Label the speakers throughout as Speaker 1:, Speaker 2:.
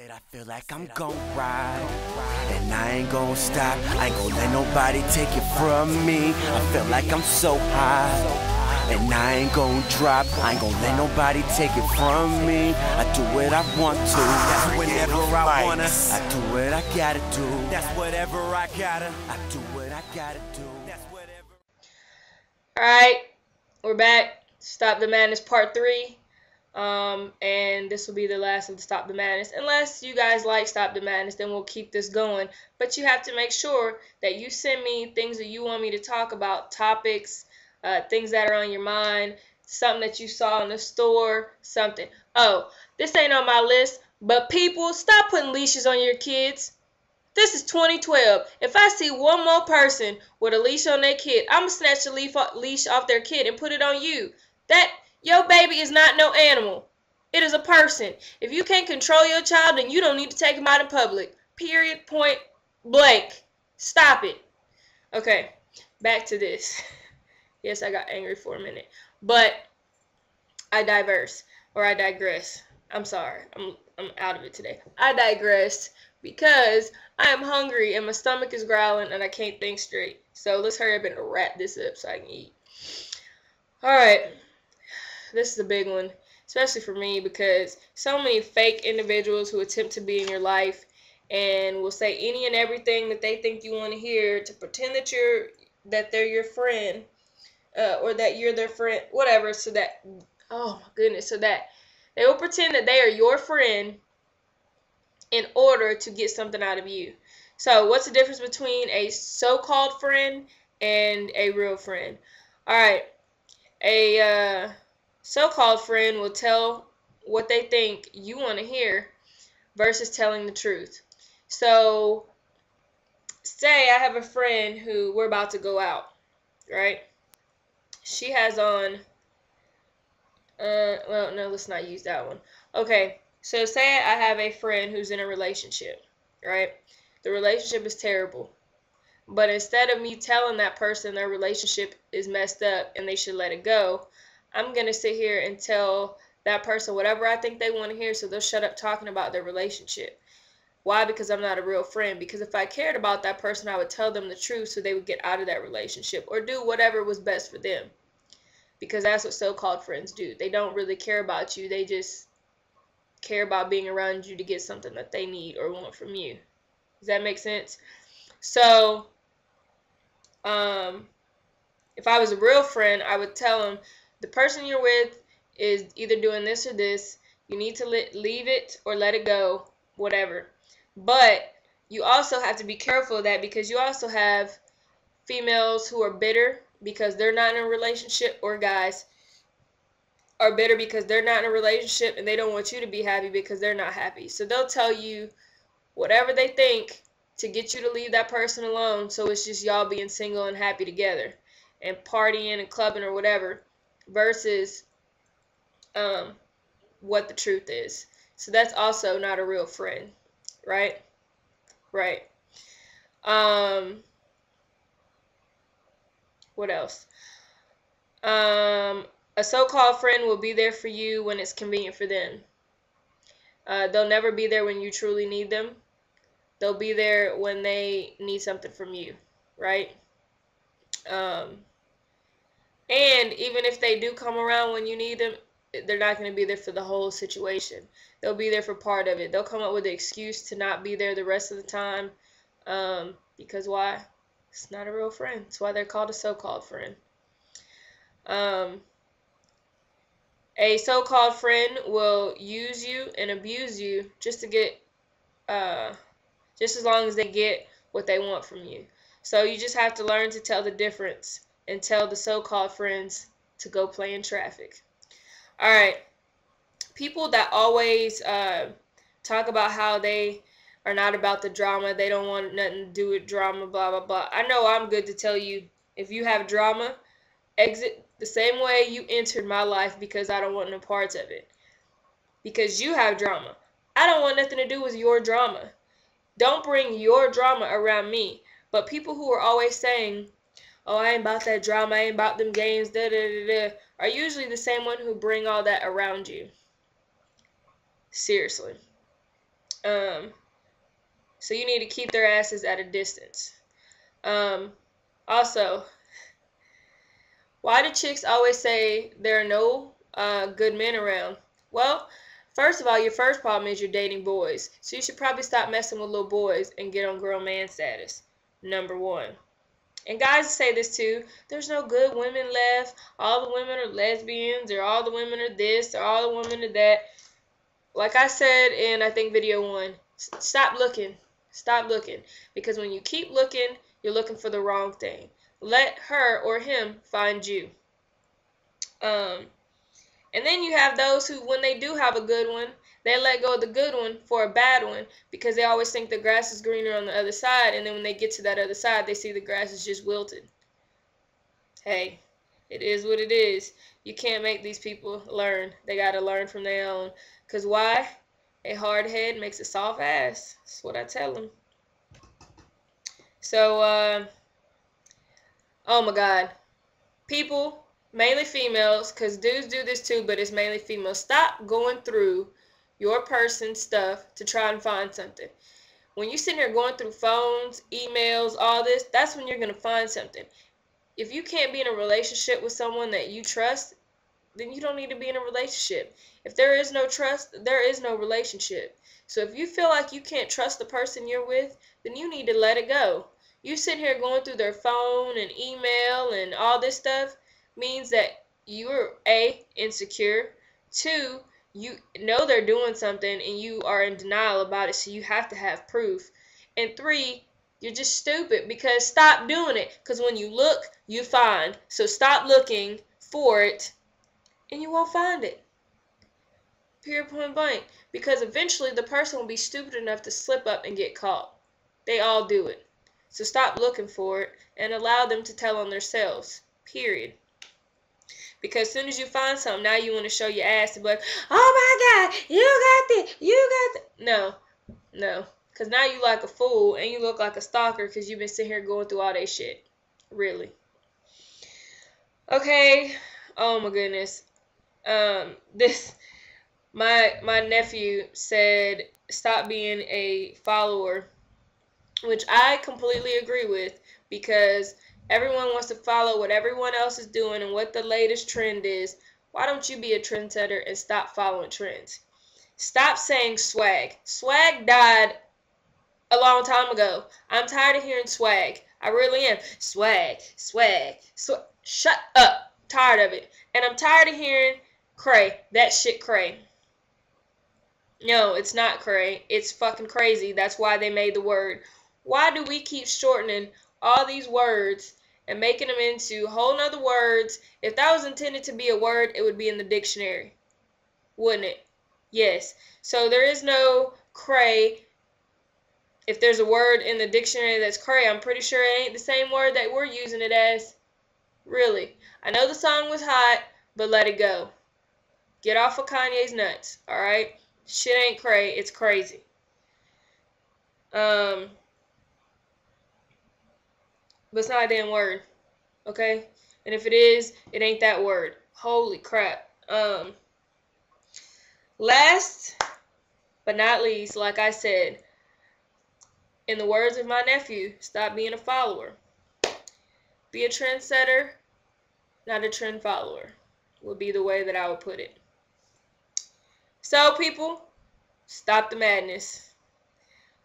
Speaker 1: said I feel like I'm gon' ride, and I ain't gon' stop. I ain't gon' let nobody take it from me. I feel like I'm so high, and I ain't gon' drop. I ain't gon' let nobody take it from me. I do what I want to. That's whenever I wanna. I do what I gotta do. That's whatever I gotta. I do what I gotta do. That's whatever.
Speaker 2: Alright, we're back. Stop the Madness Part 3. And this will be the last of the Stop the Madness. Unless you guys like Stop the Madness, then we'll keep this going. But you have to make sure that you send me things that you want me to talk about, topics, things that are on your mind, something that you saw in the store, something. Oh, this ain't on my list, but people, stop putting leashes on your kids. This is 2012. If I see one more person with a leash on their kid, I'm going to snatch the leash off their kid and put it on you. Your baby is not no animal. It is a person. If you can't control your child, then you don't need to take him out in public. Period. Point blank. Stop it. Okay, back to this. Yes, I got angry for a minute. But I digress. I'm sorry. I'm out of it today. I digressed because I am hungry and my stomach is growling and I can't think straight. So let's hurry up and wrap this up so I can eat. Alright. This is a big one, especially for me, because so many fake individuals who attempt to be in your life and will say any and everything that they think you want to hear to pretend that they're your friend, or that you're their friend, whatever, so that, oh my goodness, so that they will pretend that they are your friend in order to get something out of you. So what's the difference between a so-called friend and a real friend? Alright, a so-called friend will tell what they think you want to hear versus telling the truth. So, say I have a friend who we're about to go out, right? She has on, well, no, let's not use that one. Okay, so say I have a friend who's in a relationship, right? The relationship is terrible. But instead of me telling that person their relationship is messed up and they should let it go, I'm going to sit here and tell that person whatever I think they want to hear so they'll shut up talking about their relationship. Why? Because I'm not a real friend. Because if I cared about that person, I would tell them the truth so they would get out of that relationship or do whatever was best for them. Because that's what so-called friends do. They don't really care about you. They just care about being around you to get something that they need or want from you. Does that make sense? So, if I was a real friend, I would tell them, the person you're with is either doing this or this. You need to leave it or let it go, whatever. But you also have to be careful of that, because you also have females who are bitter because they're not in a relationship, or guys are bitter because they're not in a relationship and they don't want you to be happy because they're not happy. So they'll tell you whatever they think to get you to leave that person alone, so it's just y'all being single and happy together and partying and clubbing or whatever, versus what the truth is. So that's also not a real friend, right? Right. What else? A so-called friend will be there for you when it's convenient for them. They'll never be there when you truly need them. They'll be there when they need something from you, right? And even if they do come around when you need them, they're not going to be there for the whole situation. They'll be there for part of it. They'll come up with an excuse to not be there the rest of the time. Because why? It's not a real friend. That's why they're called a so-called friend. A so-called friend will use you and abuse you just to get, just as long as they get what they want from you. So you just have to learn to tell the difference and tell the so-called friends to go play in traffic. Alright, people that always talk about how they are not about the drama, they don't want nothing to do with drama, blah, blah, blah. I know I'm good to tell you, if you have drama, exit the same way you entered my life, because I don't want no parts of it. Because you have drama. I don't want nothing to do with your drama. Don't bring your drama around me. But people who are always saying, oh, I ain't about that drama, I ain't about them games, da-da-da-da, are usually the same one who bring all that around you. Seriously. So you need to keep their asses at a distance. Also, why do chicks always say there are no good men around? Well, first of all, your first problem is you're dating boys. So you should probably stop messing with little boys and get on grown man status. Number one. And guys say this too. There's no good women left. All the women are lesbians, or all the women are this, or all the women are that. Like I said in, I think, video 1, stop looking. Stop looking. Because when you keep looking, you're looking for the wrong thing. Let her or him find you. And then you have those who, when they do have a good one, they let go of the good one for a bad one because they always think the grass is greener on the other side, and then when they get to that other side, they see the grass is just wilted. Hey, it is what it is. You can't make these people learn. They got to learn from their own. Because why? A hard head makes a soft ass. That's what I tell them. So, oh my God. People, mainly females, because dudes do this too, but it's mainly females. Stop going through your person's stuff to try and find something. When you sit here going through phones, emails, all this, that's when you're going to find something. If you can't be in a relationship with someone that you trust, then you don't need to be in a relationship. If there is no trust, there is no relationship. So if you feel like you can't trust the person you're with, then you need to let it go. You sit here going through their phone and email and all this stuff means that you're A, insecure, 2, you know they're doing something and you are in denial about it, so you have to have proof, and 3, you're just stupid because stop doing it, because when you look, you find. So stop looking for it and you won't find it. Period, point blank. Because eventually the person will be stupid enough to slip up and get caught. They all do it. So stop looking for it and allow them to tell on themselves. Period. Because as soon as you find something, now you want to show your ass and be like, oh my God, you got this, you got that. No, no. Because now you like a fool and you look like a stalker because you've been sitting here going through all that shit. Really. Okay. Oh my goodness. My nephew said stop being a follower, which I completely agree with, because everyone wants to follow what everyone else is doing and what the latest trend is. Why don't you be a trendsetter and stop following trends? Stop saying swag. Swag died a long time ago. I'm tired of hearing swag. I really am. Swag, swag, swag. Shut up. Tired of it. And I'm tired of hearing cray. That shit cray. No, it's not cray. It's fucking crazy. That's why they made the word. Why do we keep shortening all these words and making them into whole nother words? If that was intended to be a word, it would be in the dictionary. Wouldn't it? Yes. So there is no cray. If there's a word in the dictionary that's cray, I'm pretty sure it ain't the same word that we're using it as. Really. I know the song was hot, but let it go. Get off of Kanye's nuts, alright? Shit ain't cray, it's crazy. But it's not a damn word, okay? And if it is, it ain't that word. Holy crap. Last but not least, like I said, in the words of my nephew, stop being a follower. Be a trendsetter, not a trend follower, would be the way that I would put it. So, people, stop the madness.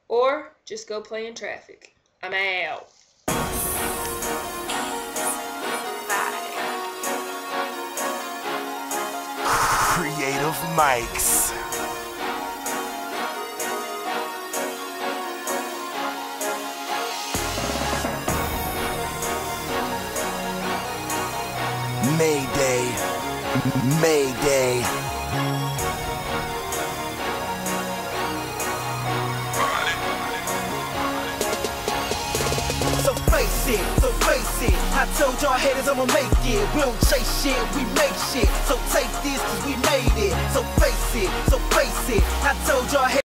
Speaker 2: Or just go play in traffic. I'm out.
Speaker 1: Creative Mics. Mayday. Mayday. So face it, I told y'all haters I'ma make it. We don't chase shit, we make shit. So take this cause we made it. So face it, I told y'all haters